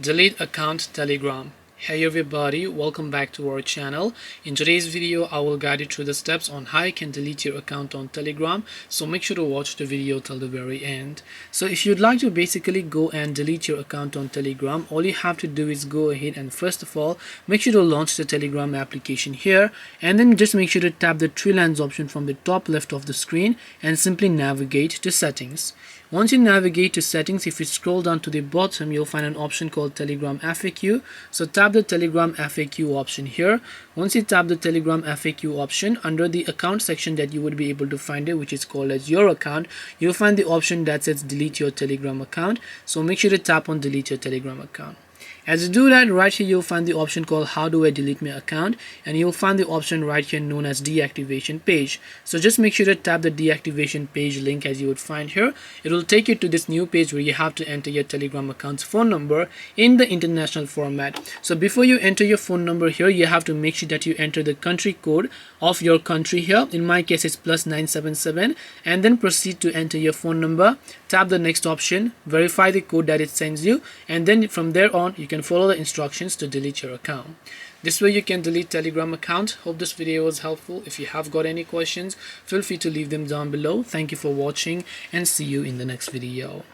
Delete account Telegram. Hey everybody, welcome back to our channel. In today's video, I will guide you through the steps on how you can delete your account on Telegram. So make sure to watch the video till the very end. So if you'd like to basically go and delete your account on Telegram, all you have to do is go ahead and first of all, make sure to launch the Telegram application here. And then just make sure to tap the three lines option from the top left of the screen and simply navigate to settings. Once you navigate to settings, if you scroll down to the bottom, you'll find an option called Telegram FAQ. So tap the Telegram FAQ option here. Once you tap the Telegram FAQ option, under the account section that you would be able to find it, which is called as your account, you'll find the option that says delete your Telegram account. So make sure to tap on delete your Telegram account. As you do that, right here you'll find the option called how do I delete my account, and you'll find the option right here known as deactivation page. So just make sure to tap the deactivation page link as you would find here. It will take you to this new page where you have to enter your Telegram account's phone number in the international format. So before you enter your phone number here, you have to make sure that you enter the country code of your country here. In my case it's +977, and then proceed to enter your phone number. Tap the next option, verify the code that it sends you, and then from there on you can follow the instructions to delete your account. This way you can delete Telegram account. Hope this video was helpful. If you have got any questions, feel free to leave them down below. Thank you for watching and see you in the next video.